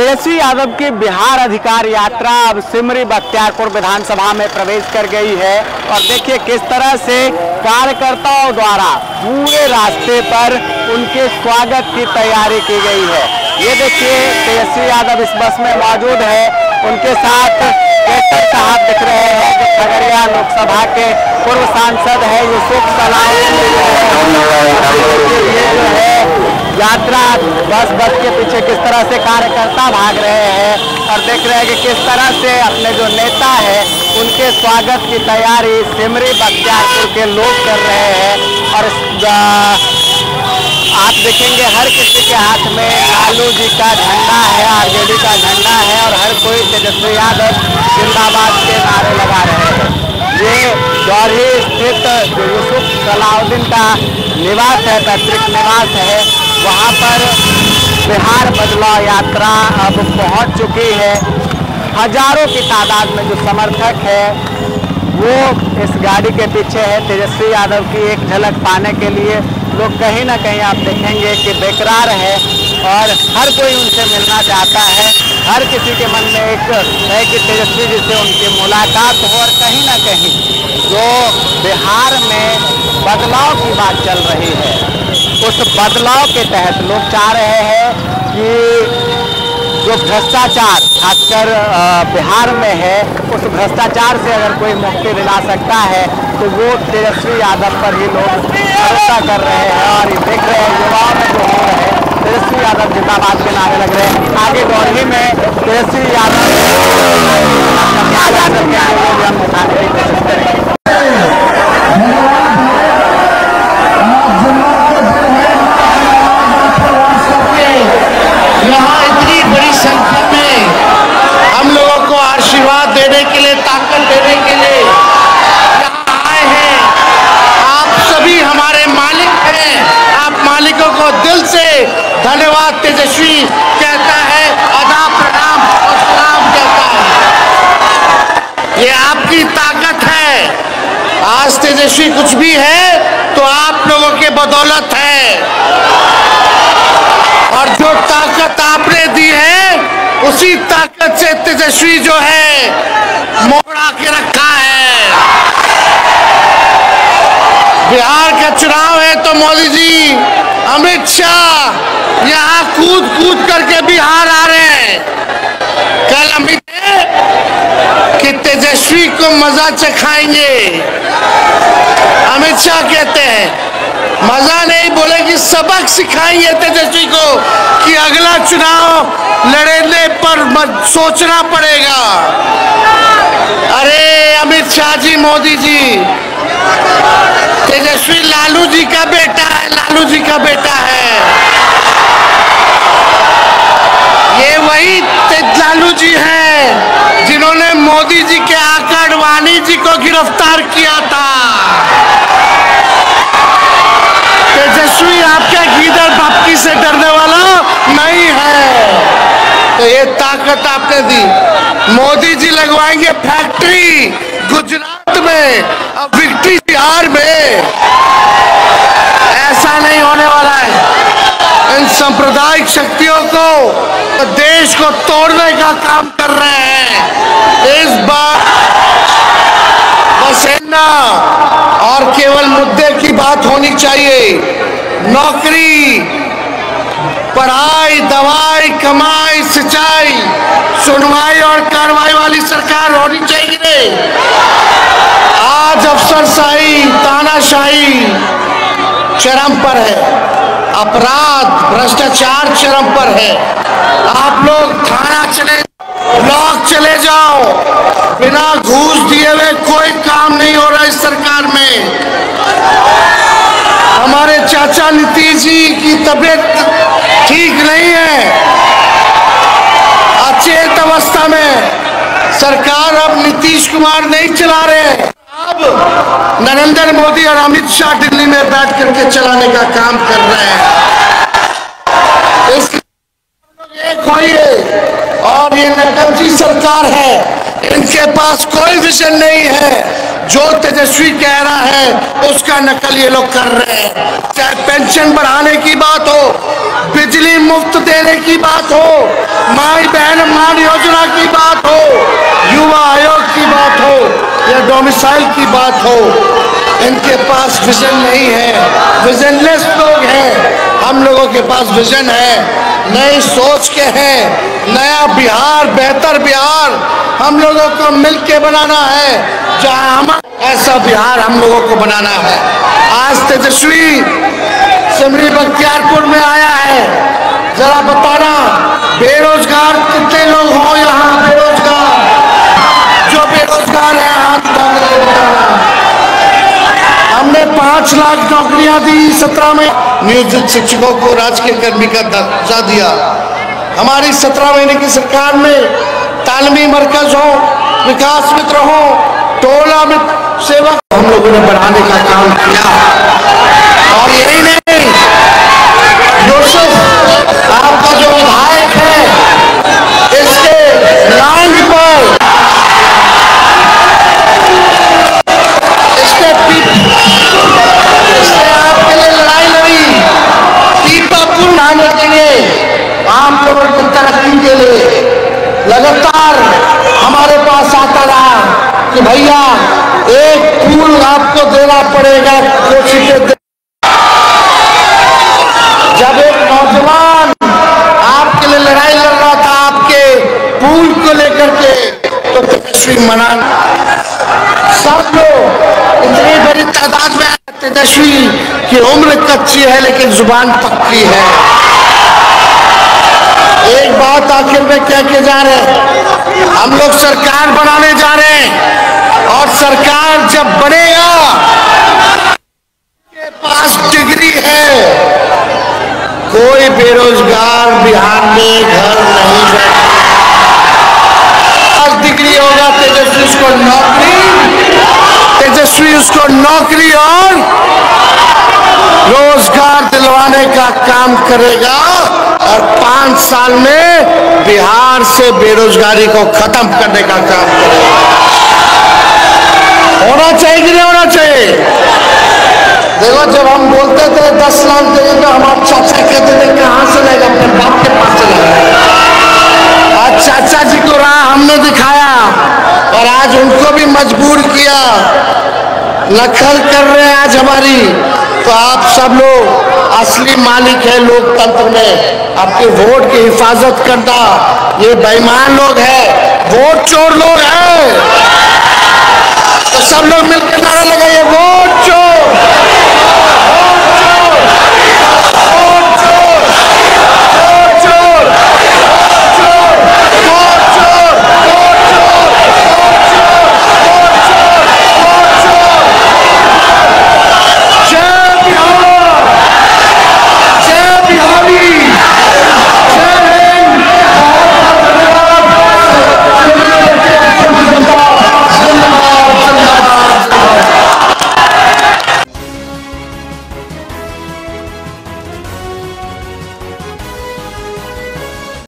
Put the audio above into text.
तेजस्वी यादव की बिहार अधिकार यात्रा अब सिमरी बख्तियारपुर विधानसभा में प्रवेश कर गई है और देखिए किस तरह से कार्यकर्ताओं द्वारा पूरे रास्ते पर उनके स्वागत की तैयारी की गई है। ये देखिए तेजस्वी यादव इस बस में मौजूद है, उनके साथ केसर साहब दिख रहे हैं जो खगड़िया लोकसभा के पूर्व सांसद है यूसुफ यात्रा बस के पीछे किस तरह से कार्यकर्ता भाग रहे हैं और देख रहे हैं कि किस तरह से अपने जो नेता है उनके स्वागत की तैयारी सिमरी बख्तियारपुर के लोग कर रहे हैं। और आप देखेंगे हर किसी के हाथ में लालू जी का झंडा है, आरजेडी का झंडा है और हर कोई तेजस्वी यादव जिंदाबाद के नारे लगा रहे हैं। ये जौहरी स्थित यूसुफ सलाउद्दीन का निवास है, पैतृक निवास है, वहाँ पर बिहार बदलाव यात्रा अब पहुँच चुकी है। हजारों की तादाद में जो समर्थक है वो इस गाड़ी के पीछे है। तेजस्वी यादव की एक झलक पाने के लिए लोग कहीं ना कहीं आप देखेंगे कि बेकरार है और हर कोई उनसे मिलना चाहता है। हर किसी के मन में एक है कि तेजस्वी जी से उनकी मुलाकात हो और कहीं ना कहीं जो बिहार में बदलाव की बात चल रही है उस बदलाव के तहत लोग चाह रहे हैं कि जो भ्रष्टाचार खासकर बिहार में है उस भ्रष्टाचार से अगर कोई मुक्ति दिला सकता है तो वो तेजस्वी यादव पर ही लोग भरोसा कर रहे हैं। और ये देख रहे हैं युवाओं में जो हो रहे हैं तेजस्वी यादव जिंदाबाद के नारे लग रहे हैं। आगे दौड़ने में तेजस्वी यादव हम उठाने की कोशिश करेंगे। यहाँ इतनी बड़ी संख्या में हम लोगों को आशीर्वाद देने के लिए, ताकत देने के लिए यहाँ आए हैं। आप सभी हमारे मालिक हैं। आप मालिकों को दिल से धन्यवाद तेजस्वी कहता है, अदा प्रणाम और सलाम कहता है। ये आपकी ताकत है। आज तेजस्वी कुछ भी है तो आप लोगों के बदौलत है और जो ताकत आपने दी है उसी ताकत से तेजस्वी जो है मोड़ा के रखा है। बिहार का चुनाव है तो मोदी जी, अमित शाह यहाँ कूद कूद करके बिहार आ रहे हैं। कल अमित कि तेजस्वी को मजा चखाएंगे। अमित शाह कहते हैं मजा नहीं, बोले कि सबक सिखाएंगे तेजस्वी को कि अगला चुनाव लड़ने पर सोचना पड़ेगा। अरे अमित शाह जी, मोदी जी, तेजस्वी लालू जी का बेटा है, लालू जी का बेटा है। ये वही लालू जी हैं जिन्होंने मोदी जी के आका अडवाणी जी को गिरफ्तार किया था। तेजस्वी आपका गीदड़ बप्पी से डरने वाला नहीं है। तो ये ताकत आपने दी। मोदी जी लगवाएंगे फैक्ट्री गुजरात में, अब विक्ट्री बिहार में। ऐसा नहीं होने वाला है। इन सांप्रदायिक शक्तियों को देश को तोड़ने का काम कर रहे हैं। इस बार बसेना और केवल मुद्दे की बात होनी चाहिए। नौकरी, पढ़ाई, दवाई, कमाई, सिंचाई, सुनवाई और कार्रवाई वाली सरकार होनी चाहिए। आज अफसरशाही, तानाशाही चरम पर है, अपराध, भ्रष्टाचार चरम पर है। आप लोग थाना चले, ब्लॉक चले जाओ, बिना घूस दिए हुए कोई काम नहीं हो रहा इस सरकार में। हमारे चाचा नीतीश जी की तबीयत ठीक नहीं है, अचेत अवस्था में। सरकार अब नीतीश कुमार नहीं चला रहे, अब नरेंद्र मोदी और अमित शाह दिल्ली में बैठ करके चलाने का काम कर रहे हैं। एक होइए। और ये नकलची सरकार है, इनके पास कोई विजन नहीं है। जो तेजस्वी कह रहा है उसका नकल ये लोग कर रहे हैं। चाहे पेंशन बढ़ाने की बात हो, बिजली मुफ्त देने की बात हो, माई बहन डोमिसाइल की बात हो, इनके पास विजन नहीं है, विजनलेस लोग हैं। हम लोगों के पास विजन है, नई सोच के हैं, नया बिहार, बेहतर बिहार हम लोगों को मिलके बनाना है। जहां हम ऐसा बिहार हम लोगों को बनाना है। आज तेजस्वी सिमरी बख्तियारपुर में आया है, जरा बताना बेरोजगार कितने लोग हो यहाँ बेरोजगार, जो बेरोजगार है हाथ उठाकर बताना। हमने 5 लाख नौकरियां दी 17 में, नियोजित शिक्षकों को राजकीय कर्मी का दर्जा दिया। हमारी 17 महीने की सरकार में तालीमी मरकज हो, विकास मित्र हो, टोला मित्र सेवक हम लोगों ने बढ़ाने का काम किया। और यही नहीं, यूसुफ आपका जो विधायक है, इसके लैंड पर इसने आपके लिए लड़ाई लड़ी, पीपा पुल बनाने के लिए, आम लोगों की तरक्की के लिए लगातार हमारे पास आता रहा कि भैया एक पुल आपको देना पड़ेगा, कोशिशें। जब एक नौजवान आपके लिए लड़ाई लड़ रहा था आपके पुल को लेकर के, तो तेजस्वी मना, सब लोग इतनी बड़ी तादाद में तेजस्वी की उम्र कच्ची है लेकिन जुबान पक्की है। एक बात आखिर में कह के जा रहे हैं, हम लोग सरकार बनाने जा रहे हैं, और सरकार जब बनेगा, के पास डिग्री है, कोई बेरोजगार बिहार में घर नहीं बैठेगा। डिग्री होगा, तेजस्वी उसको नौकरी और रोजगार दिलवाने का काम करेगा, और 5 साल में बिहार से बेरोजगारी को खत्म करने का काम करेगा। होना चाहिए कि नहीं होना चाहिए? देखो, जब हम बोलते थे 10 लाख देंगे तो हमारे चाचा कहते थे कहां से लाएगा, अपने बाप के पास से लाएगा। आज चाचा जी को राह हमने दिखाया, और आज उनको भी मजबूर किया, नकल कर रहे हैं आज हमारी। तो आप सब लोग असली मालिक है लोकतंत्र में, आपके वोट की हिफाजत करना। ये बेईमान लोग हैं, वोट चोर लोग हैं, तो सब लोग मिलकर नारा लगाइए, वोट चोर।